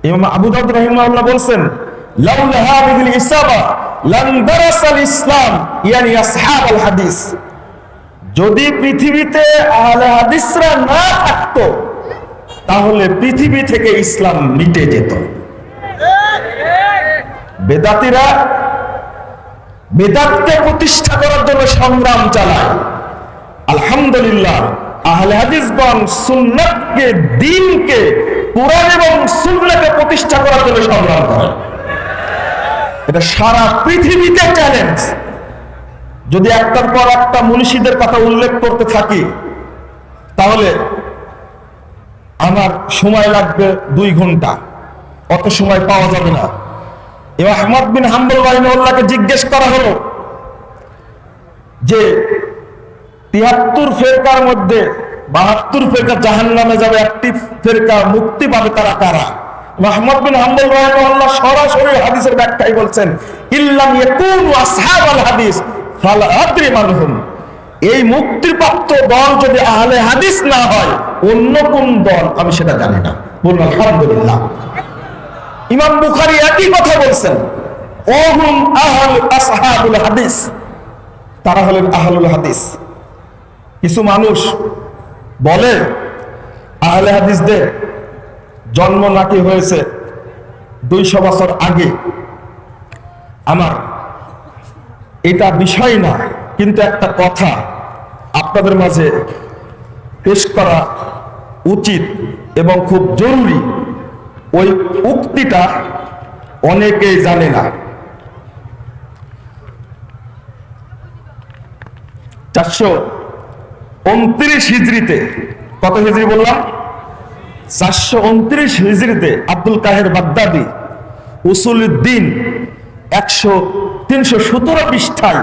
ইমাম আবু দাউদ রাহিমাহুল্লাহ বলছেন, লাউলা হাদিহিল ইসাবা লান দারাসাল ইসলাম ইয়ানি আসহাবুল হাদিস। যদি পৃথিবীতে আহলে হাদিসরা না থাকতো তাহলে পৃথিবী থেকে ইসলাম মিটে যেত। বেদাতীরা বেদাতকে প্রতিষ্ঠা করার জন্য সংগ্রাম চালায়, আলহামদুলিল্লাহ আহলে হাদিসগণ সুন্নাতকে, দ্বীনকে, কুরআন এবং সুন্নাহকে প্রতিষ্ঠা করার জন্য সংগ্রাম করে। এটা সারা পৃথিবীতে চ্যালেঞ্জ। যদি একটার পর একটা মুনিশিদের কথা উল্লেখ করতে থাকি তাহলে আমার সময় লাগবে 2 ঘন্টা, অত সময় পাওয়া যাবে না। ইমাম আহমদ বিন হাম্বল রাহিমাহুল্লাহকে জিজ্ঞেস করা হলো যে 73 ফেরকার মধ্যে 72 ফেরকা জাহান্নামে যাবে, একটি ফেরকা মুক্তি পাবে, তারা কারা? আহমদ বিন হাম্বল রাহিমাহুল্লাহ সরাসরি হাদিসের ব্যাখ্যায় বলছেন, ইল্লাম ইয়াকুনু আসহাবুল হাদিস ফালা আদরি মানহুম। এই মুক্তিপ্রাপ্ত দল যদি আহলে হাদিস না হয়, অন্য কোন দল আমি সেটা জানি না। বলুন আলহামদুলিল্লাহ। ইমাম বুখারী একই কথা বলছেন, ওহুম আহলু আসহাবুল হাদিস, তারা হলেন আহলুল হাদিস। কিছু মানুষ বলে আহলে হাদিসদের জন্ম নাকি হয়েছে 200 বছর আগে। আমার এটা বিষয় না, কিন্তু একটা কথা আপনাদের মাঝে পেশ করা উচিত এবং খুব জরুরি। ওই উক্তিটা অনেকেই জানে না। 429 হিজরিতে, কত হিজরি বললাম? 429 হিজরিতে আব্দুল কাহের বাগদাদি উসুলুদ্দিন 317 পৃষ্ঠায়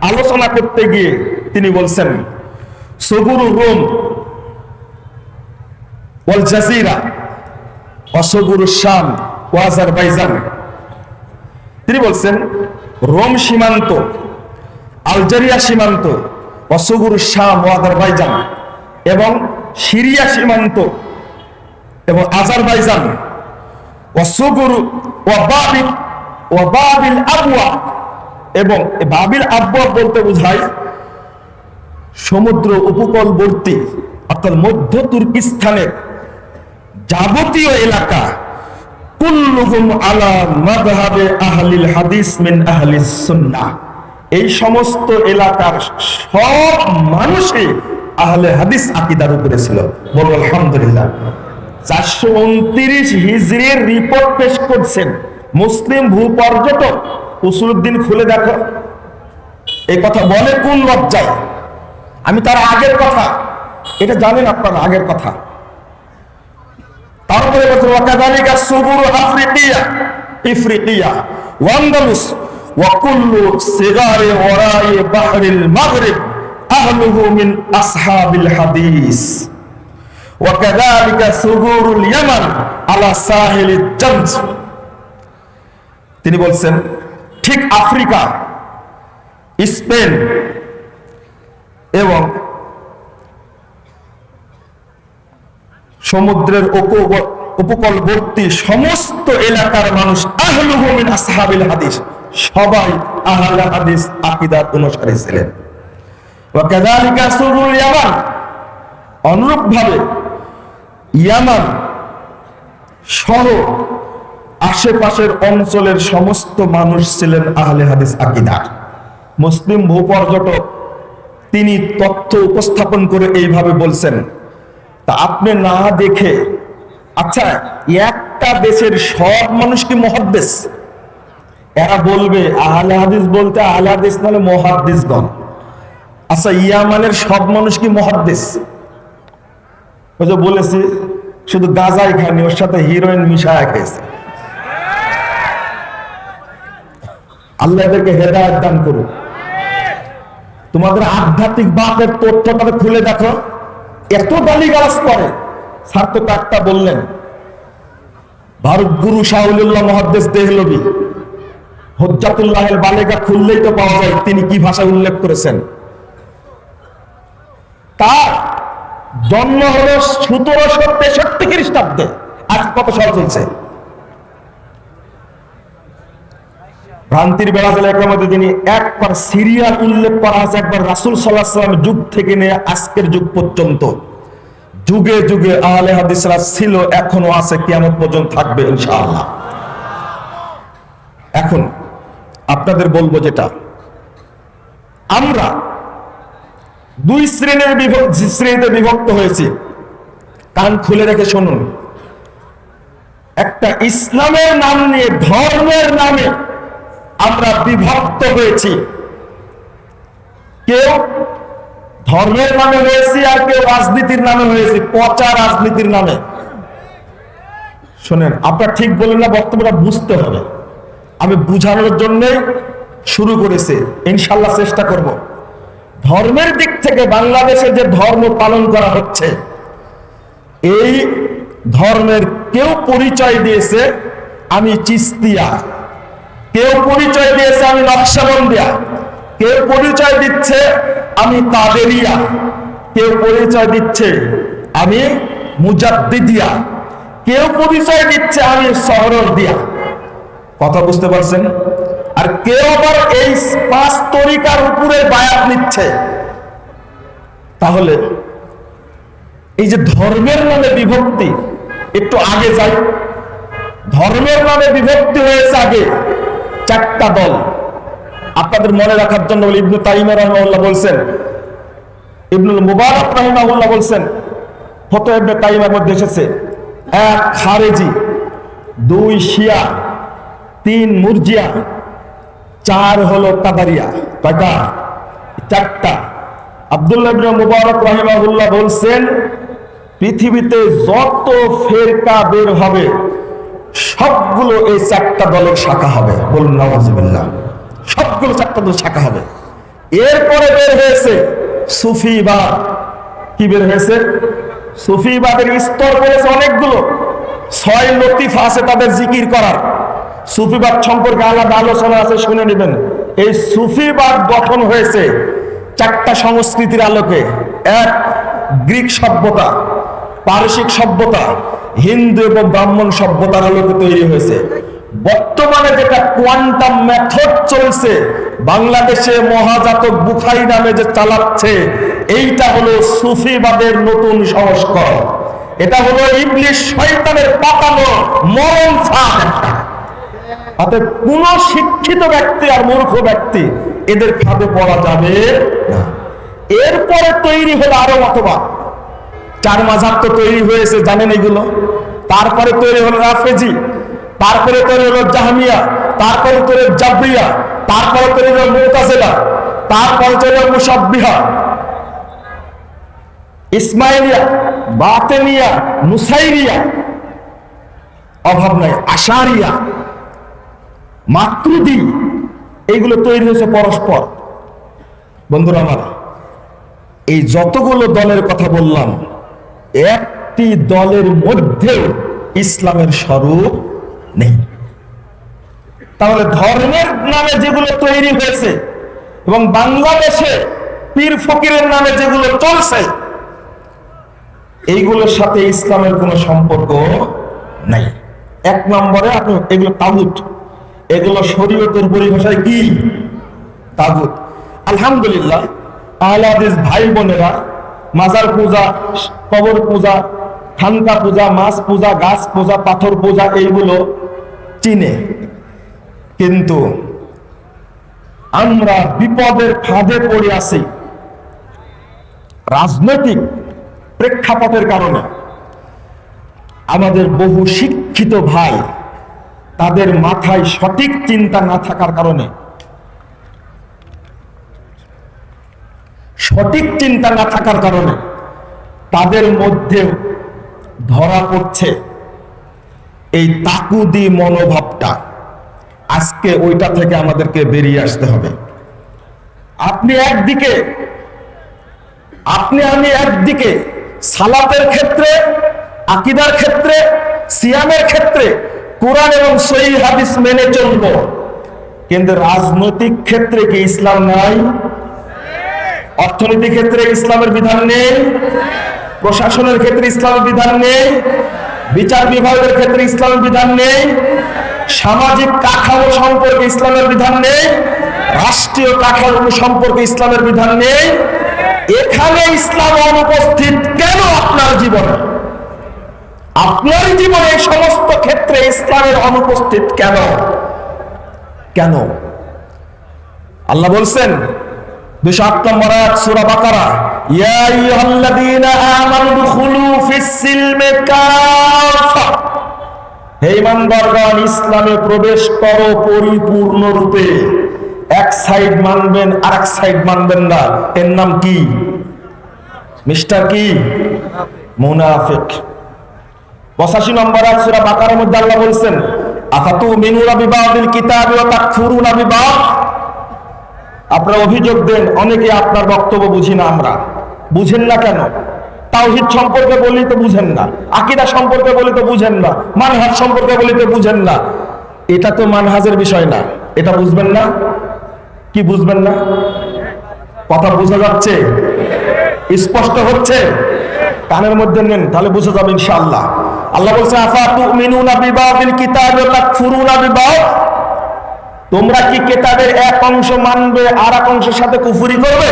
আলোচনা করতে গিয়ে তিনি বলছেন, সগুরু রোম ওয়াল জাজিরা অসগুরু শাম ও আজারবাইজান। তিনি বলছেন রোম সীমান্ত, আলজেরিয়া সীমান্ত, অসগুরু শাম ও আজারবাইজান এবং সিরিয়া সীমান্ত এবং আজারবাইজান, অসগুরু ও বাবিল আবওয়া, এবং বাবিল আবওয়া বলতে বোঝায় সমুদ্র উপকূলবর্তী অর্থাৎ মধ্য তুর্কিস্তানের যাবতীয় এলাকা, কুল্লুহুম আলা মাযহাবে আহলিল হাদিস মিন আহলিস সুন্নাহ। এই সমস্ত এলাকার সব মানুষই আহলে হাদিস আকীদার উপরে ছিল। বলো আলহামদুলিল্লাহ। 429 হিজরির রিপোর্ট পেশ করছেন মুসলিম ভূপর্যটক উসুলুদ্দিন, খুলে দেখো। এই কথা বলে কোন লজ্জায়? আমি তার আগের কথা, এটা জানেন আপনারা, আগের কথা। তারপরে বলছে ওয়াকাযালিকা সুবুরু ইফরিকিয়া ওয়ান্দালুস ওয়া কুল্লু সিগারি ওয়ারাই বাহরিল মাগরিব আহলুহু মিন আসহাবিল হাদিস ওয়াকাযালিকা সুবুরুল ইয়ামান আলা সাহিলিল জানজ। তিনি বলছেন ঠিক আফ্রিকা, স্পেন এবং সমুদ্রের উপকূলবর্তী সমস্ত এলাকার মানুষ আহলুহু মিন আসহাবিল হাদিস, সবাই আহলে হাদিস আকীদার অনুসারী ছিলেন। ওয়া কাযালিকা সুবুল ইয়ামান, অনুরূপভাবে ইয়ামান সহ আশেপাশের অঞ্চলের সমস্ত মানুষ ছিলেন আহলে হাদিস আকীদার। মুসলিম ভূপর্যটক তিনি তথ্য উপস্থাপন করে এইভাবে বলছেন, তা আপনি না দেখে, আচ্ছা একটা দেশের সব মানুষ কি মুহাদ্দিস? এরা বলবে আহলে হাদিস বলতে আহলে হাদিস নাহলে মুহাদ্দিসগণ। আচ্ছা ইয়ামানের সব মানুষ কি মুহাদ্দিস? ওই যে বলেছি শুধু গাঁজাই খায়নি, ওর সাথে হিরোইন মিশায়া খেয়েছে। আল্লাহ এদেরকে হেদায়েত দান করুন। তোমাদের আধ্যাত্মিক বাপের তথ্যটা খুলে দেখো, এত গালিগালাজ করে। সার্থক একটা বললেন, ভারত গুরু শাহুল্লাহ মুহাদ্দিস দেহলভী হুজ্জাতুল্লাহিল বালিগা খুললেই তো পাওয়া যায় তিনি কি ভাষা উল্লেখ করেছেন। তার জন্ম হলো 1763 খ্রিস্টাব্দে। আজ কত সাল চলছে? ভ্রান্তির বেড়াজালের মধ্যে তিনি একবার সিরিয়াল উল্লেখ করা আছে, একবার রাসূল সাল্লাল্লাহু আলাইহি ওয়াসাল্লামের যুগ থেকে নিয়ে আজকের যুগ পর্যন্ত যুগে যুগে আহলে হাদিসরা ছিল, এখনো আছে, কিয়ামত পর্যন্ত থাকবে ইনশাআল্লাহ। এখন আপনাদের বলবো, যেটা আমরা দুই শ্রেণীতে বিভক্ত হয়েছি, কান খুলে রেখে শুনুন। একটা ইসলামের নাম নিয়ে, ধর্মের নামে আমরা বিভক্ত হয়েছি। কেউ ধর্মের নামে হয়েছি, আর কেউ রাজনীতির নামে হয়েছি, পচা রাজনীতির নামে। শোনেন, আপনারা ঠিক বলেন না, বক্তব্যটা বুঝতে হবে। আমি বুঝানোর জন্যই শুরু করেছি, ইনশাল্লাহ চেষ্টা করব। ধর্মের দিক থেকে বাংলাদেশে যে ধর্ম পালন করা হচ্ছে, এই ধর্মের কেউ পরিচয় দিয়েছে আমি চিস্তিয়া, কেউ পরিচয় দিয়েছে আমি নকশবন্দিয়া, কেউ পরিচয় দিচ্ছে আমি কাদেরিয়া, কেউ পরিচয় দিচ্ছে আমি মুজাদ্দিদিয়া, কেউ পরিচয় দিচ্ছে আমি সহরদিয়া। কথা বুঝতে পারছেন? আর কেউ আবার এই 5 তরিকার উপরে বায়াত নিচ্ছে। তাহলে এই যে ধর্মের নামে বিভক্তি, একটু আগে যাই। ধর্মের নামে বিভক্তি হয়েছে আগে 4টা দল। আপনাদের মনে রাখার জন্য বলি, ইবনে তাইমিয়া রাহিমাহুল্লাহ বলছেন, ইবনুল মুবারক রাহিমাহুল্লাহ বলছেন, ফতোয়া ইবনে তাইমিয়ার মধ্যে এসেছে, 1 খারেজি, 2 শিয়া, 3 মুরজিয়া, 4 হলো কাদারিয়া। কয়টা? 4টা। আব্দুল্লাহ ইবনে মুবারক রাহিমাহুল্লাহ বলছেন, পৃথিবীতে যত ফেরকা বের হবে সবগুলো এই 4টা দলের শাখা হবে। বলুন নাউজুবিল্লাহ। সবগুলো 4টা দলের শাখা হবে। এরপরে বের হয়েছে সুফিবাদ। কি বের হয়েছে? সুফিবাদের স্তর বেড়েছে অনেকগুলো। 6 লতিফা আছে তাদের জিকির করার। সুফিবাদ সম্পর্কে আলাদা আলোচনা আছে, শুনে নেবেন। এই সুফিবাদ গঠন হয়েছে 4টা সংস্কৃতির আলোকে। 1 গ্রিক সভ্যতা, পারসিক সভ্যতা, হিন্দু এবং ব্রাহ্মণ সভ্যতার আলোকে তৈরি হয়েছে। বর্তমানে যেটা কোয়ান্টাম মেথড চলছে বাংলাদেশে, মহাজাতক বুখারী নামে যে চালাচ্ছে, এইটা হলো সুফিবাদের নতুন সংস্করণ। এটা হলো ইবলিশ শয়তানের পাতানো মরণ ফাঁদ। অতএব কোন শিক্ষিত ব্যক্তি আর মূর্খ ব্যক্তি এদের ফাঁদে পড়া যাবে না। এরপরে তৈরি হলো আরো মতবাদ। 4 মাযহাব তো তৈরি হয়েছে, জানেন এগুলো। তারপরে তৈরি হলো রাফেজি, তারপরে তৈরি হলো জাহমিয়া, তারপরে তৈরি হলো জাবরিয়া, তারপরে তৈরি হলো মুতাজিলা, তারপরে তৈরি হলো মুশাব্বিহা, ইসমাইলিয়া, বাতেনিয়া, নুসাইরিয়া, অভাব নাই, আশারিয়া, মাতুরিদি। এইগুলো তৈরি হয়েছে পরস্পর। বন্ধুরা আমার, এই যতগুলো দলের কথা বললাম, একটি দলের মধ্যে ইসলামের স্বরূপ নেই। তাহলে ধর্মের নামে যেগুলো তৈরি হয়েছে এবং বাংলাদেশে পীর ফকিরের নামে যেগুলো চলছে, এইগুলোর সাথে ইসলামের কোনো সম্পর্ক নাই। 1 নম্বরে আপনি এগুলো তাগুত, এগুলো শরীয়তের পরিভাষায় কি? তাগুত। আলহামদুলিল্লাহ, আহলে হাদিস ভাই বোনেরা মাজার পূজা, কবর পূজা, খানকা পূজা, মাছ পূজা, গাছ পূজা, পাথর পূজা এইগুলো চিনে। কিন্তু আমরা বিপদের ফাঁদে পড়ে আছি রাজনৈতিক প্রেক্ষাপটের কারণে। আমাদের বহু শিক্ষিত ভাই, তাদের মাথায় সঠিক চিন্তা না থাকার কারণে, সঠিক চিন্তা না থাকার কারণে তাদের মধ্যে ধরা পড়ছে এই তাকুদি মনোভাবটা। আজকে ওইটা থেকে আমাদেরকে বেরিয়ে আসতে হবে। আপনি আমি একদিকে সালাতের ক্ষেত্রে, আকীদার ক্ষেত্রে, সিয়ামের ক্ষেত্রে কোরআন এবং সহিহ হাদিস মেনে চলব, কিন্তু রাজনৈতিক ক্ষেত্রে কি ইসলাম নাই? অর্থনীতির ক্ষেত্রে ইসলামের বিধান নেই? প্রশাসনের ক্ষেত্রে ইসলামের বিধান নেই? বিচার বিভাগের ক্ষেত্রে ইসলামের বিধান নেই? সামাজিক কাঠামো সম্পর্কে ইসলামের বিধান নেই, রাষ্ট্রীয় কাঠামো সম্পর্কে ইসলামের বিধান নেই। এখানে ইসলাম অনুপস্থিত কেন আপনার জীবনে? আপনার জীবনে এই সমস্ত ক্ষেত্রে ইসলামের অনুপস্থিত কেন? কেন? আল্লাহ বলছেন 208 নম্বর আয়াত সূরা বাকারা, ইয়া আইয়ুহাল্লাযীনা আমানু দুখুলু ফিস-সিলমি কাফা, হে ঈমানদারগণ ইসলামে প্রবেশ করো পরিপূর্ণ রূপে। এক সাইড মানবেন আর এক সাইড মানবেন না, এর নাম কি? মিস্টার কি? মুনাফিক। 85 নম্বর আয়াত সূরা বাকারার মধ্যে আল্লাহ বলছেন, আফাতুমিনুনা বিবাদিল কিতাবি ওয়া তাকফুরুনা বিবাদ। আপনারা অভিযোগ দেন অনেকে আপনার বক্তব্য বুঝি না আমরা। বুঝেন না কেন? তাওহীদ সম্পর্কে বলি তো বুঝেন না, আকীদা সম্পর্কে বলি তো বুঝেন না, মানহাজ সম্পর্কে বলি তো বুঝেন না। এটা তো মানহাজের বিষয় না, এটা বুঝবেন না। কি বুঝবেন না? কথা বোঝা যাচ্ছে? স্পষ্ট হচ্ছে? কানের মধ্যে নেন, তাহলে বুঝে যাবে ইনশাআল্লাহ। আল্লাহ বলছে, আফাতুমিনুনা বিবাদিল কিতাবি ওয়া তাকফুরুনা বিবাদ, তোমরা কি কিতাবের এক অংশ মানবে আর এক অংশের সাথে কুফরি করবে?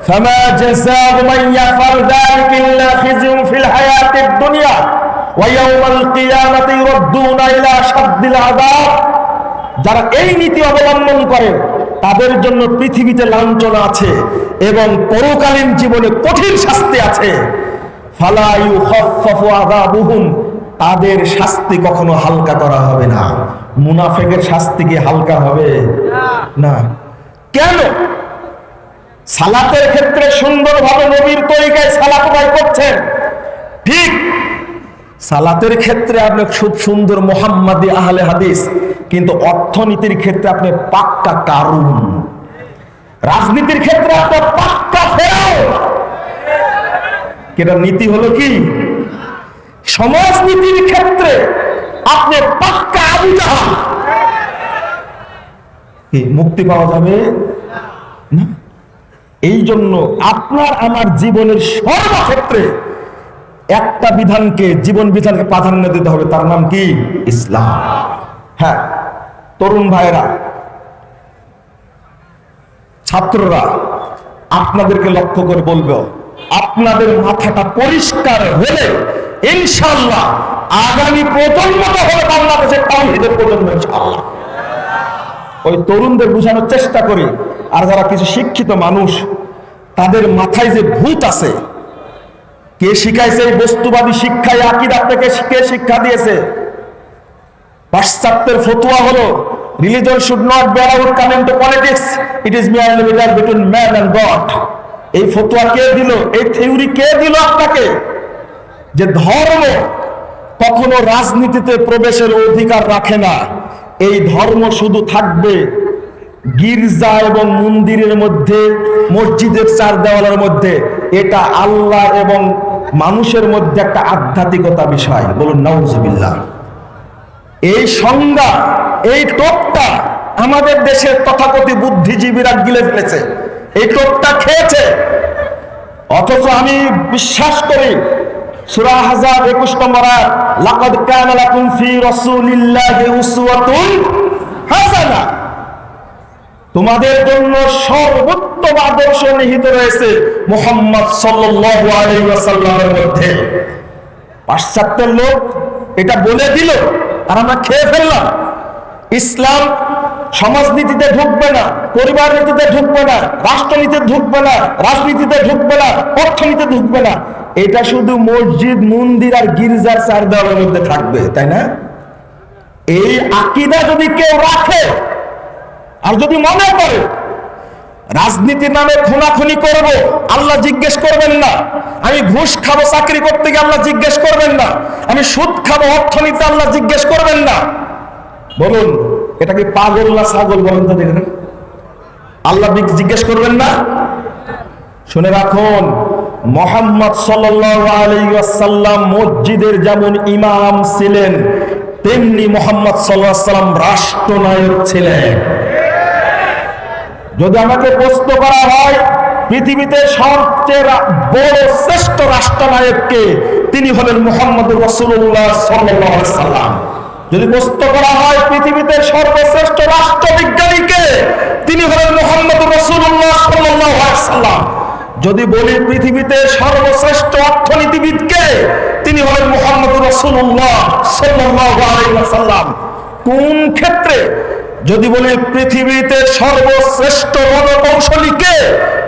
ফামা জাযাউ মান ইয়াফআল যালিকা ইল্লা খিজুন ফিল হায়াতিদ দুনিয়া ওয়া ইয়াউমাল কিয়ামাতি ইউরদ্দুনা ইলা শাদ্দিল আযাব। যারা এই নীতি অবলম্বন করে তাদের জন্য পৃথিবীতে লাঞ্ছনা আছে এবং পরকালীন জীবনে কঠিন শাস্তি আছে। ফালা ইউখাফফাফু আযাবুহুম, তাদের শাস্তি কখনো হালকা করা হবে না। মুনাফিকের শাস্তি কি হালকা হবে? না। কেন? সালাতের ক্ষেত্রে সুন্দরভাবে নবীর তরিকায় সালাত আদায় করছেন, ঠিক সালাতের ক্ষেত্রে আপনি খুব সুন্দর মুহাম্মাদি আহলে হাদিস, কিন্তু অর্থনীতির ক্ষেত্রে আপনি পাক্কা কারুন, রাজনীতির ক্ষেত্রে আপনি পাক্কা ফেরাও। এটা নীতি হলো কি? সমাজনীতির ক্ষেত্রে আপনি পাক্কা আবু জাহাল। মুক্তি পাওয়া যাবে না। এই জন্য আপনার আমার জীবনের সর্বক্ষেত্রে একটা বিধানকে, জীবন বিধানকে প্রাধান্য দিতে হবে, তার নাম কি? ইসলাম। হ্যাঁ, তরুণ ভাইরা, ছাত্ররা, আপনাদেরকে লক্ষ্য করে বলবো, আপনাদের মাথাটা পরিষ্কার হলে ইনশাআল্লাহ আগামী প্রজন্মটা হবে বাংলাদেশের তাওহীদের প্রজন্ম ইনশাআল্লাহ। ওই তরুণদের বোঝানোর চেষ্টা করি, আর যারা কিছু শিক্ষিত মানুষ তাদের মাথায় যে ভূত আছে, কে শিখাইছে এই বস্তুবাদী শিক্ষা, আকীদা আপনাকে কে শিক্ষা দিয়েছে? পাশ্চাত্যের ফতোয়া হলো religion should not be allowed come into politics, it is merely matter between man and God। এই ফতোয়া কে দিল? এই থিওরি কে দিল আপনাকে? যে ধর্ম কখনো রাজনীতিতে প্রবেশের অধিকার রাখে না, এই ধর্ম শুধু থাকবে গির্জা এবং মন্দিরের মধ্যে, মসজিদের চার দেওয়ালের মধ্যে। এটা আল্লাহ এবং মানুষের মধ্যে একটা আধ্যাত্মিকতা বিষয়। বলুন নাউজুবিল্লাহ। এই সংজ্ঞা, এই টোপটা আমাদের দেশের তথাকথিত বুদ্ধিজীবীরা গিলে ফেলেছে, এই টোপটা খেয়েছে। অথচ আমি বিশ্বাস করি সূরা আহজাব 21 নম্বর আয়াত, লাকাদ কানা লাকুম ফি রাসূলিল্লাহি উসওয়াতুন হাসানাহ, তোমাদের জন্য সর্বোত্তম আদর্শ নিহিত রয়েছে মুহাম্মদ সাল্লাল্লাহু আলাইহি ওয়াসাল্লামের মধ্যে। পাশ্চাত্যের লোক এটা বলে দিল আর আমরা খেয়ে ফেললাম। ইসলাম সমাজনীতিতে ঢুকবে না, পরিবার নীতিতে ঢুকবে না, রাষ্ট্রনীতিতে ঢুকবে না, রাজনীতিতে ঢুকবে না, অর্থনীতিতে ঢুকবে না। এটা শুধু মসজিদ, মন্দির আর গির্জার চার দেওয়ালের মধ্যে থাকবে, তাই না? এই আকীদা যদি কেউ রাখে আর যদি মনে করে রাজনীতির নামে খুনাখুনি করব, আল্লাহ জিজ্ঞেস করবেন না। আমি ঘুষ খাবো চাকরি করতে গিয়ে, আল্লাহ জিজ্ঞেস করবেন না। আমি সুদ খাবো অর্থনীতি, আল্লাহ জিজ্ঞেস করবেন না। বলুন এটা কি পাগল না ছাগল? বলেন তো দেখেন, আল্লাহ জিজ্ঞেস করবেন না? শুনে রাখুন, মুহাম্মদ সাল্লাল্লাহু আলাইহি ওয়াসাল্লাম মসজিদের যেমন ইমাম ছিলেন, তেমনি মুহাম্মদ সাল্লাল্লাহু আলাইহি ওয়াসাল্লাম রাষ্ট্রনায়ক ছিলেন। যদি আমাকে প্রশ্ন করা হয় পৃথিবীতে সবচেয়ে বড় শ্রেষ্ঠ রাষ্ট্রনায়ক কে, তিনি হলেন মুহাম্মদুর রাসূলুল্লাহ সাল্লাল্লাহু আলাইহি ওয়াসাল্লাম। যদি প্রশ্ন করা হয় পৃথিবীতে সর্বশ্রেষ্ঠ রাষ্ট্রবিজ্ঞানীকে, তিনি হলেন মুহাম্মদুর রাসূলুল্লাহ সাল্লাল্লাহু আলাইহি ওয়াসাল্লাম। যদি বলি পৃথিবীতে সর্বশ্রেষ্ঠ অর্থনীতিবিদকে, তিনি হলেন মুহাম্মদুর রাসূলুল্লাহ সাল্লাল্লাহু আলাইহি ওয়াসাল্লাম। কোন ক্ষেত্রে? যদি বলি পৃথিবীতে সর্বশ্রেষ্ঠ রণকৌশলীকে,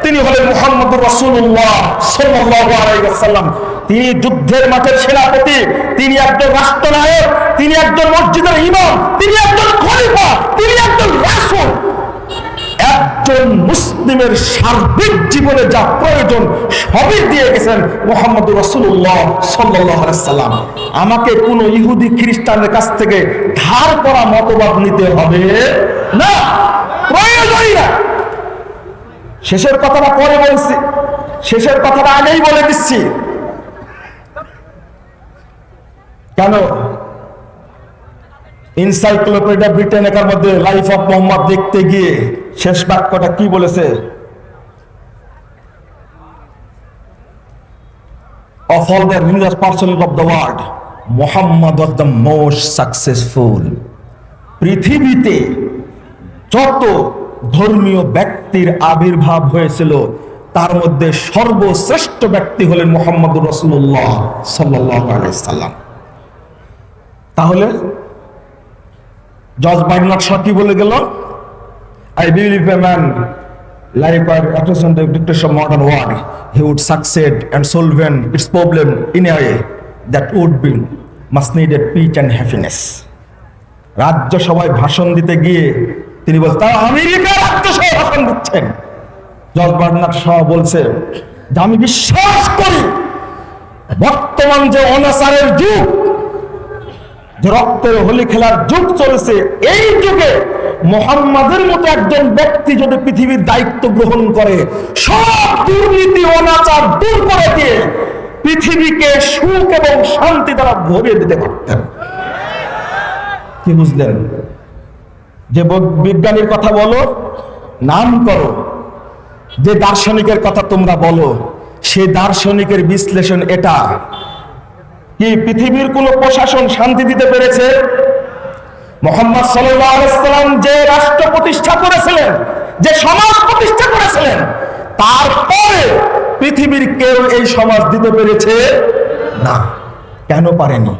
তিনি হলেন মুহাম্মদুর রাসূলুল্লাহ সাল্লাল্লাহু আলাইহি ওয়াসাল্লাম। তিনি যুদ্ধের মাঠের সেনাপতি, তিনি একজন রাষ্ট্রনায়ক, তিনি একজন মসজিদের ইমাম, তিনি একজন খলিফা, তিনি একজন রাসূল। একজন মুসলিমের সার্বিক জীবনে যা প্রয়োজন সবই দিয়ে গেছেন মুহাম্মদুর রাসূলুল্লাহ সাল্লাল্লাহু আলাইহি ওয়াসাল্লাম। আমাকে কোন ইহুদি খ্রিস্টানের কাছ থেকে ধার করা মতবাদ নিতে হবে না, প্রয়োজনই না। শেষের কথাটা পরে বলছি, শেষের কথাটা আগেই বলে দিচ্ছি। কেন? এনসাইক্লোপিডিয়া ব্রিটানিকার মধ্যে লাইফ অফ মোহাম্মদ দেখতে গিয়ে শেষ বাক্যটা কি বলেছে? Of all the religious persons of the world, Muhammad was the most successful. পৃথিবীতে যত ধর্মীয় ব্যক্তির আবির্ভাব হয়েছিল তার মধ্যে সর্বশ্রেষ্ঠ ব্যক্তি হলেন মুহাম্মদুর রাসূলুল্লাহ সাল্লাল্লাহু আলাইহি সাল্লাম। তাহলে জর্জ বার্নার্ড শ কি বলে গেল? I believe a man like our representative dictatorship of modern world, he would succeed and solve its problem in a way that would be much needed peace and happiness. রাজ্যসভায় ভাষণ দিতে গিয়ে তিনি বলছেন, তারা আমেরিকার রাজ্যসভায় ভাষণ দিচ্ছেন। জর্জ বার্নার্ড শ বলছে যে আমি বিশ্বাস করি বর্তমান যে অনাচারের যুগ, যে রক্তের হোলি খেলার যুগ চলেছে, এই যুগে মুহাম্মাদের মতো একজন ব্যক্তি যদি পৃথিবীর দায়িত্ব গ্রহণ করে, সব দুর্নীতি অনাচার দূর করে দিয়ে পৃথিবীকে সুখ এবং শান্তি দ্বারা ভরিয়ে দিতে পারতেন। কি বুঝলেন? যে বিজ্ঞানীর কথা বলো, নাম করো, যে দার্শনিকের কথা তোমরা বলো, সেই দার্শনিকের বিশ্লেষণ এটা কি পৃথিবীর কোন প্রশাসন শান্তি দিতে পেরেছে? মুহাম্মদ সাল্লাল্লাহু আলাইহি ওয়াসাল্লাম যে রাষ্ট্র প্রতিষ্ঠা করেছিলেন, যে সমাজ প্রতিষ্ঠা করেছিলেন, তারপরে পৃথিবীর কেউ এই সমাজ দিতে পেরেছে না। কেন পারেনি?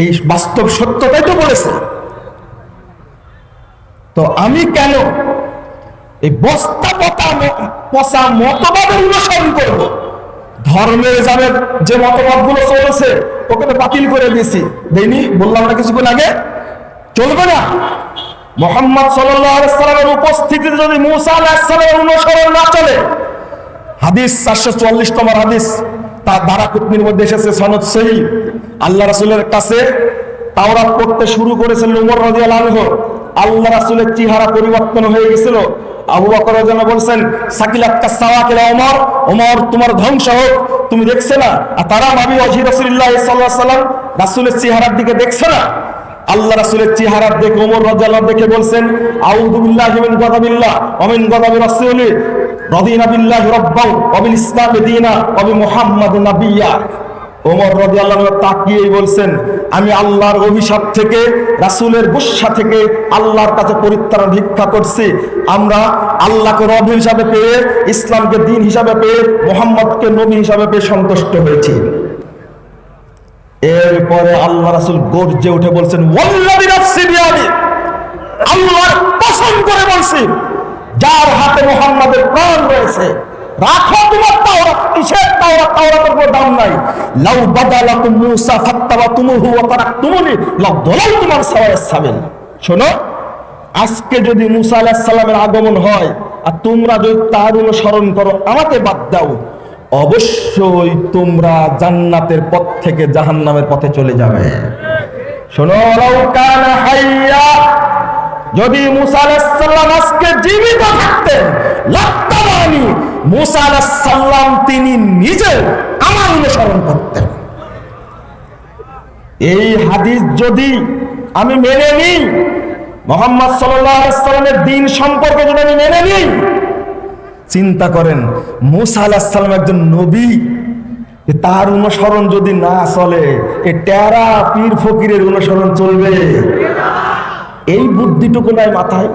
এই বাস্তব সত্যটাই তো বলেছে। তো আমি কেন এই বস্তা পচা মতবাদের অনুসরণ করব? ধর্মের জানের যে মতবাদগুলো চলেছে ওকে তো বাতিল করে দিয়েছি, দেইনি? বললাম না কিছুক্ষণ আগে। চলবে না। মুহাম্মদ সাল্লাল্লাহু আলাইহি সাল্লামের উপস্থিতিতে যদি মুসা আলাইহিস সালামের অনুসরণ না চলে, হাদিস 444 নম্বর হাদিস, তার দারাকুতনির মধ্যে এসেছে, সনদ সহিহ। আল্লাহ রাসূলের কাছে তাওরাত পড়তে শুরু করেছিলেন ওমর রাদিয়াল্লাহু আনহু। আল্লাহ রাসূলের চেহারা পরিবর্তন হয়ে গেছিল। আবু বকর রাদিয়াল্লাহু আনহু বলছেন, সাকিলাতকা সাওয়াকিলা ওমর, ওমর তোমার ধ্বংস হোক, তুমি দেখছ না? আর তারা নবী ওয়াজি রাসূলুল্লাহ সাল্লাল্লাহু আলাইহি ওয়াসাল্লাম রাসূলের চেহারার দিকে দেখছ না? আল্লাহ রাসূলের চেহারা দেখে ওমর রাদিয়াল্লাহু দেখে বলছেন, আউযু বিল্লাহি মিন গাযাবিল্লাহ ওয়া মিন গাযাবি রাসূলি, রাদিনা বিল্লাহি রাব্বান ওয়া বিল ইসলামি দীনা ওয়া বি মুহাম্মাদিন নাবিয়্যা। ওমর রাদিয়াল্লাহু আনহু তাকিয়ে বলছেন, আমি আল্লাহর অভিশাপ থেকে, রাসূলের গুসা থেকে আল্লাহর কাছে পরিত্রাণ ভিক্ষা করছি। আমরা আল্লাহকে রব হিসাবে পেয়ে, ইসলামকে দ্বীন হিসাবে পেয়ে, মুহাম্মদকে নবী হিসাবে পেয়ে সন্তুষ্ট হয়েছি। এরপরে আল্লাহ রাসূল গর্জে উঠে বলছেন, ওয়াল্লাযী নাফসি বিয়াদি, আল্লাহর কসম করে বলছি যার হাতে মুহাম্মাদের প্রাণ রয়েছে, রাখো তোমার তাওরাত। কিসের তাওরাত? তাওরাতের কোনো দাম নাই। লাউ বাদালাকুম মূসা ফাত্তাবাতুমুহু ওয়া তারাকতুমুনি লাউ দালালতুম আন সাওয়াইস সাবিল। শোনো, আজকে যদি মূসা আলাইহিস সালামের আগমন হয় আর তোমরা যদি তার অনুসরণ করো, আমাকে বাদ দাও, অবশ্যই তোমরা জান্নাতের পথ থেকে জাহান্নামের পথে চলে যাবে। শোনো, লাউ কানা হাইয়া, যদি মূসা আলাইহিস সালাম আজকে জীবিত থাকতেন, লাত্তাবানি, মূসা আলাইহিস সালাম তিনি নিজে আমার অনুসরণ করতেন। এই হাদিস যদি আমি মেনে নিই, মুহাম্মদ সাল্লাল্লাহু আলাইহি সাল্লামের দ্বীন সম্পর্কে যদি আমি মেনে নিই, চিন্তা করেন, মূসা আলাইহিস সালাম একজন নবী, তার অনুসরণ যদি না চলে, এ টেরা পীর ফকিরের অনুসরণ চলবে? এই বুদ্ধিটুকু নাই মাথায়,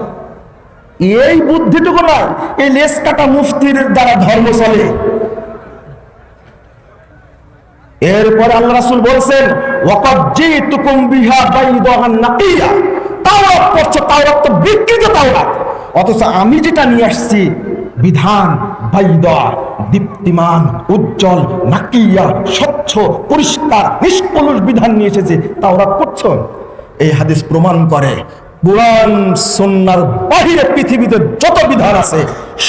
এই বুদ্ধিটুকু নাই। এই লেস কাটা মুফতির দ্বারা ধর্ম চলে। এরপরে আল্লাহ রাসূল বলছেন, ওয়াকাদ জিতুকুম বিহা বাইদাহান নাকিয়া। তাওরাত পড়ছো, তাওরাত তো বিকৃত তাওরাত, অথচ আমি যেটা নিয়ে আসছি বিধান বাইদা, দীপ্তিমান, উজ্জ্বল, নাকিয়া, স্বচ্ছ, পরিষ্কার, নিষ্কলুষ বিধান নিয়ে এসেছে। তাওরাত পড়ছো। এই হাদিস প্রমাণ করে কুরআন সুন্নাহর বাহিরে পৃথিবীতে যত বিধান আছে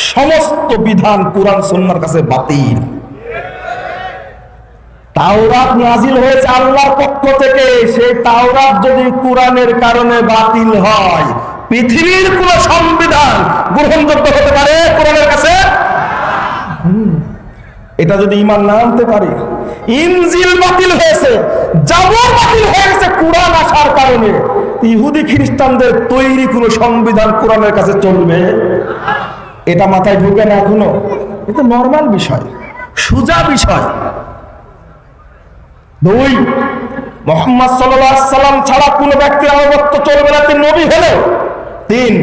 সমস্ত বিধান কুরআন সুন্নাহর কাছে বাতিল। তাওরাত নাজিল হয়েছে আল্লাহর পক্ষ থেকে, সেই তাওরাত যদি কুরআনের কারণে বাতিল হয়, পৃথিবীর কোন সংবিধান গ্রহণযোগ্য হতে পারে কুরআনের কাছে? এটা যদি ঈমান না আনতে পারে, ইনজিল বাতিল হয়েছে, জাবর বাতিল হয়েছে কুরআন আসার কারণে, ইহুদি খ্রিস্টানদের তৈরি কোন সংবিধান কুরআনের কাছে চলবে? এটা মাথায় ঢুকে না এখনো? এটা নরমাল বিষয়, সোজা বিষয়। দুই, মুহাম্মদ সাল্লাল্লাহু আলাইহি সাল্লাম ছাড়া কোন ব্যক্তির আনুগত্য চলবে না, তিনি নবী হলেও। তিন,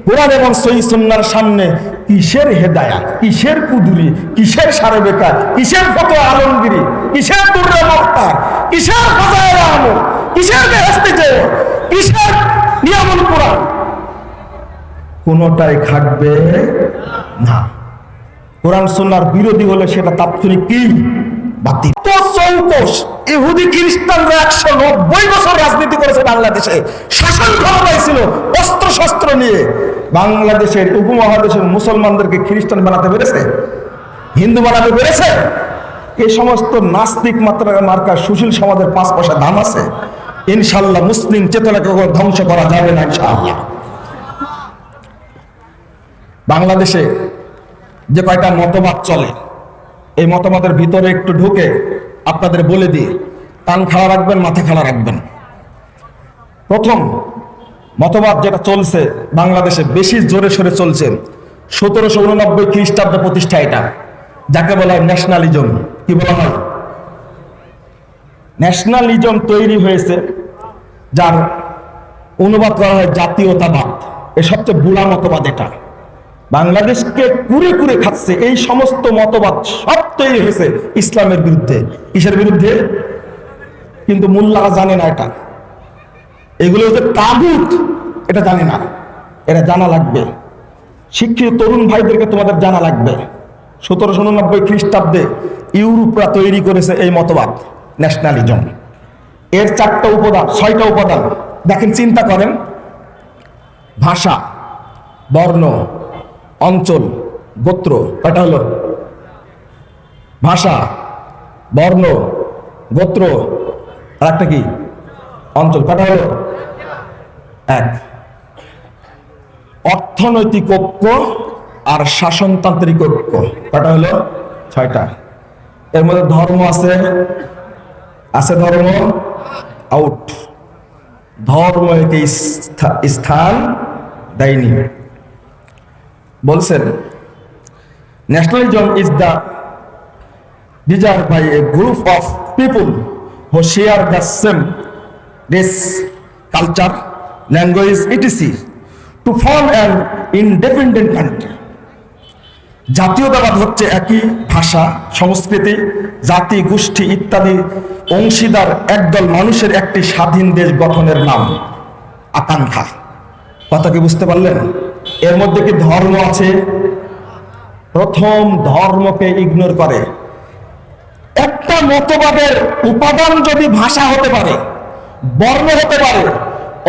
কুরআন এবং সহিহ সুন্নাহর সামনে কিসের হেদায়েত, কিসের কুদুরি, কিসের সারে বেকার, কিসের ফতোয়া আলমগিরি, কিসের দুররে মুখতার, কিসের ফাজাইল আমল, কিসের বেহেশতি যে, কিসের নিয়ামুল কুরআন, কোনটাই খাটবে না। কোরআন সুন্নাহর বিরোধী হলে সেটা তাৎক্ষণিক কি বাতিল। তো চৌকস ইহুদি খ্রিস্টানরা 190 বছর রাজনীতি করেছে বাংলাদেশে, শাসন ক্ষমতায় ছিল অস্ত্র শস্ত্র নিয়ে। বাংলাদেশের উপমহাদেশের মুসলমানদেরকে খ্রিস্টান বানাতে পেরেছে? হিন্দু বানাতে পেরেছে? এই সমস্ত নাস্তিক মার্কা সুশীল সমাজের 5 পয়সা দাম আছে? ইনশাআল্লাহ মুসলিম চেতনাকে ধ্বংস করা যাবে না ইনশাআল্লাহ। বাংলাদেশে যে কয়টা মতবাদ চলে, এই মতবাদের ভিতরে একটু ঢুকে আপনাদের বলে দিই, কান খাড়া রাখবেন, মাথা খাড়া রাখবেন। প্রথম মতবাদ যেটা চলছে বাংলাদেশে, বেশি জোরে সোরে চলছে, 1789 খ্রিস্টাব্দে প্রতিষ্ঠা, এটা যাকে বলা হয় ন্যাশনালিজম। কি বলা হয়? ন্যাশনালিজম তৈরি হয়েছে, যার অনুবাদ করা হয় জাতীয়তাবাদ। এ সবচেয়ে বুড়া মতবাদ। এটা বাংলাদেশকে কুরে কুরে খাচ্ছে। এই সমস্ত মতবাদ সব তৈরি হয়েছে ইসলামের বিরুদ্ধে। কিসের বিরুদ্ধে? কিন্তু মোল্লারা জানে না এটা, এগুলো হচ্ছে তাগুত, এটা জানে না। এটা জানা লাগবে, শিক্ষিত তরুণ ভাইদেরকে তোমাদের জানা লাগবে। 1789 খ্রিস্টাব্দে ইউরোপরা তৈরি করেছে এই মতবাদ ন্যাশনালিজম। এর 4টা উপাদান, 6টা উপাদান দেখেন, চিন্তা করেন। ভাষা, বর্ণ, অঞ্চল, গোত্র। কয়টা হলো? ভাষা, বর্ণ, গোত্র, আর একটা কি? অঞ্চল। কয়টা হলো? 1। অর্থনৈতিক ঐক্য আর শাসনতান্ত্রিক ঐক্য। কয়টা হলো? 6টা। এর মধ্যে ধর্ম আছে, আছে ধর্ম আউট। ধর্ম একে স্থান দেয়নি। বলছেন nationalism is the desire by a group of people who share the same race, culture, language, etc. to form an independent country. জাতীয়তাবাদ হচ্ছে একই ভাষা, সংস্কৃতি, জাতি, গোষ্ঠী ইত্যাদি অংশীদার একদল মানুষের একটি স্বাধীন দেশ গঠনের নাম, আকাঙ্ক্ষা। কথা কি বুঝতে পারলেন? এর মধ্যে কি ধর্ম আছে? প্রথম ধর্মকে ইগনোর করে। একটা মতবাদের উপাদান যদি ভাষা হতে পারে, বর্ণ হতে পারে,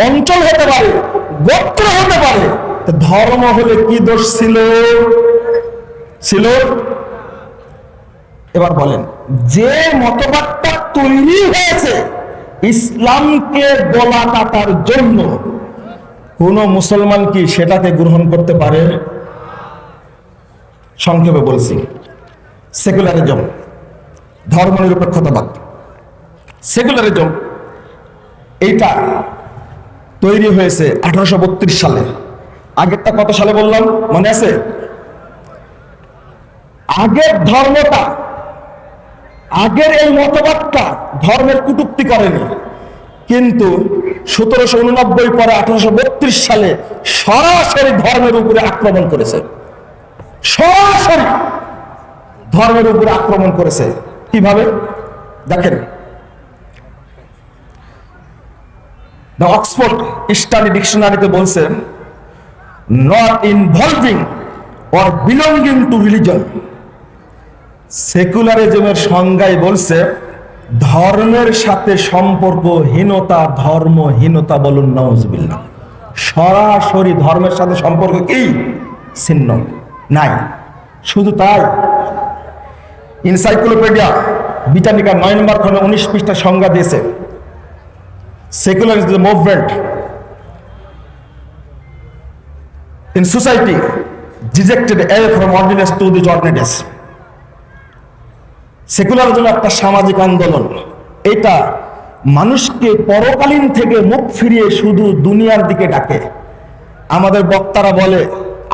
অঞ্চল হতে পারে, গোত্র হতে পারে, তো ধর্ম হলে কি দোষ ছিল? ছিল। এবার বলেন, যে মতবাদটা তৈরি হয়েছে ইসলামকে গলা কাটার জন্য, কোন মুসলমান কি সেটাকে গ্রহণ করতে পারে? সংক্ষেপে বলছি, সেকুলারিজম, ধর্মনিরপেক্ষতাবাদ। সেকুলারিজম এইটা তৈরি হয়েছে 1832 সালে। আগেরটা কত সালে বললাম, মনে আছে? আগের ধর্মটা আগের এই মতবাদটা ধর্মের কটূক্তি করেনি, কিন্তু 1789 পরে 1832 সালে সরাসরি ধর্মের উপরে আক্রমণ করেছে। সরাসরি ধর্মের উপরে আক্রমণ করেছে। কিভাবে দেখেন, দ্য অক্সফোর্ড স্টাডি ডিকশনারিতে বলছে, not involving or belonging to religion. সেকুলারিজমের সংজ্ঞায় বলছে ধর্মের সাথে সম্পর্কহীনতা, ধর্মহীনতা। বলুন নাউজুবিল্লাহ। সরাসরি ধর্মের সাথে সম্পর্ক কি ছিন্ন নাই। শুধু তাই, এনসাইক্লোপিডিয়া ব্রিটানিকা 9 নম্বর খণ্ডে 19 পৃষ্ঠা সংজ্ঞা দিয়েছে, secularism movement in society dejected away from ordinance to the ordinaries. Secularism একটা সামাজিক আন্দোলন। এটা মানুষকে পরকালীন থেকে মুখ ফিরিয়ে শুধু দুনিয়ার দিকে ডাকে। আমাদের বক্তারা বলে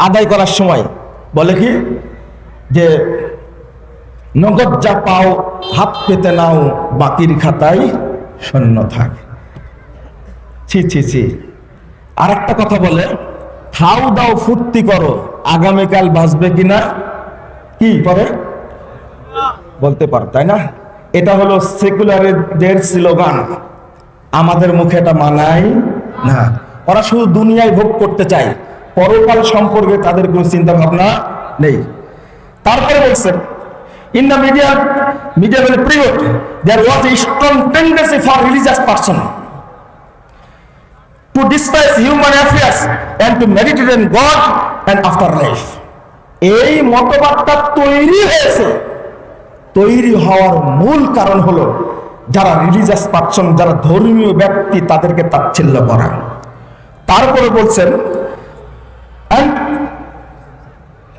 আদায় করার সময় বলে কি, যে নগদ যা পাও হাত পেতে নাও, বাকির খাতায় শূন্য থাকে। ছি ছি ছি। আর একটা কথা বলে, খাও দাও ফুর্তি করো, আগামীকাল বাঁচবে কিনা কি করে বলতে পারো, তাই না? এটা হলো সেকুলারদের স্লোগান। আমাদের মুখে এটা মানায় না। ওরা শুধু দুনিয়ায় ভোগ করতে চায়, পরকাল সম্পর্কে তাদের কোনো চিন্তা ভাবনা নেই। তারপরে বলছেন, in the medieval period there was a strong tendency for religious person to despise human affairs and to meditate on God and afterlife. এই মতবাদটা তৈরি হয়েছে, তৈরি হওয়ার মূল কারণ হলো যারা রিলিজিয়াস পারসন, যারা ধর্মীয় ব্যক্তি, তাদেরকে তাচ্ছিল্য করা। তারপরে বলছেন and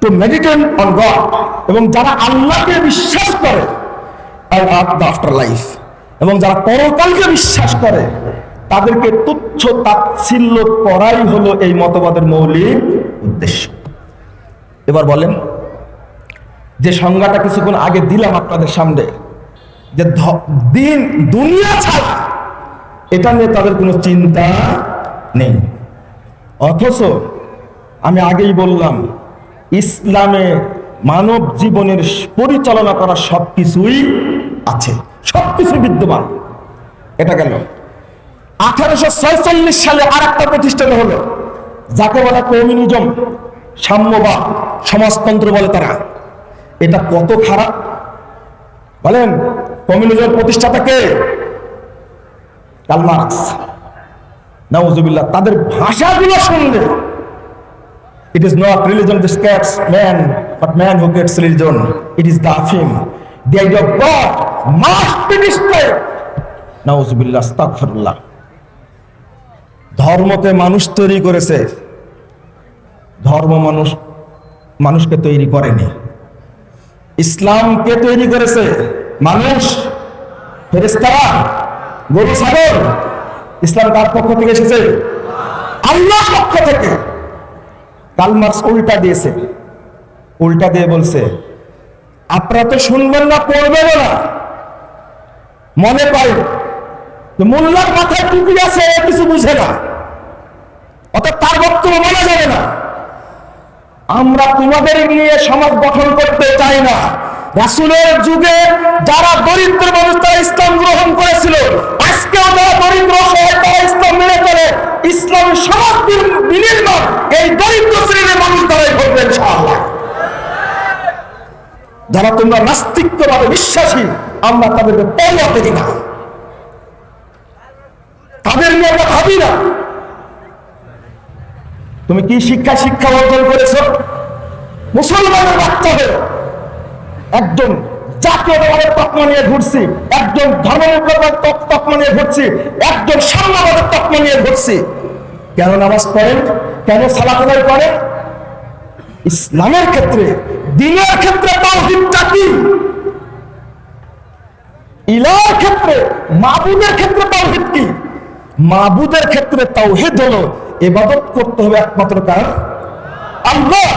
to meditate on God, এবং যারা আল্লাহকে বিশ্বাস করে, and the afterlife, এবং যারা পরকালকে বিশ্বাস করে, তাদেরকে তুচ্ছ তাচ্ছিল্য করাই হলো এই মতবাদের মৌলিক উদ্দেশ্য। এবার বলেন, যে সংজ্ঞাটা কিছুক্ষণ আগে দিলাম আপনাদের সামনে, যে দুনিয়া ছাড়া এটা নিয়ে তাদের কোনো চিন্তা নেই। অথচ আমি আগেই বললাম, ইসলামে মানব জীবনের পরিচালনা করা সবকিছুই আছে, সবকিছু বিদ্যমান। এটা গেল। 1846 সালে আর একটা প্রতিষ্ঠান হলো, যাকে বলা কমিউনিজম, সাম্যবাদ, সমাজতন্ত্র বলে তারা। এটা কত খারাপ বলেন। কমিউনিজমের প্রতিষ্ঠাতা কে? Karl Marx. নাউজুবিল্লাহ। তাদের ভাষাগুলো শুনলে, it is not religion that gets man, but man who gets religion. It is the aphim. The idea of God must be destroyed. নাউজুবিল্লাহ, আস্তাগফিরুল্লাহ। ধর্মকে মানুষ তৈরি করেছে, ধর্ম মানুষকে তৈরি করেনি। ইসলামকে তৈরি করেছে মানুষ, ফেরেশতারা, গরু ছাগল। ইসলাম কার পক্ষ থেকে এসেছে? আল্লাহর পক্ষ থেকে। কার্ল মার্কস উল্টা দিয়েছে, উল্টা দিয়ে বলছে, আপনারা তো শুনবেন না, পড়বেন না, মনে করেন মোল্লার মাথায় টুপি আছে, কিছু বুঝে না, অর্থাৎ তার বক্তব্য মানা যাবে না। আমরা তোমাদের নিয়ে সমাজ গঠন করতে চাই না। রাসূলের যুগে যারা দরিদ্র মানুষ তারা ইসলাম গ্রহণ করেছিল, আজকেও যারা দরিদ্র সবাই তারা ইসলাম মেনে চলে। ইসলামী সমাজ বিনির্মাণ এই দরিদ্র শ্রেণীর মানুষ দ্বারাই ঘটবে ইনশাআল্লাহ। যারা তোমরা নাস্তিকভাবে বিশ্বাসী, আমরা তাদেরকে পরোয়া করি না, তাদের নিয়ে আমরা ভাবি না। তুমি কি শিক্ষা অর্জন করেছো? মুসলমানের বাচ্চা হয়ে একজন জাতীয়তাবাদের তকমা নিয়ে ঘুরছি, একজন ধর্মনিরপেক্ষতার তকমা নিয়ে ঘুরছি, একজন সাম্যবাদের তকমা নিয়ে ঘুরছি। কেন নামাজ পড়েন? কেন সালাত আদায় করেন? ইসলামের ক্ষেত্রে, দ্বীনের ক্ষেত্রে তাওহীদটা কি? ইলার ক্ষেত্রে, মাবুদের ক্ষেত্রে তাওহীদ কি? মাবুদের ক্ষেত্রে তাওহীদ হলো ইবাদত করতে হবে একমাত্র কার? আল্লাহ।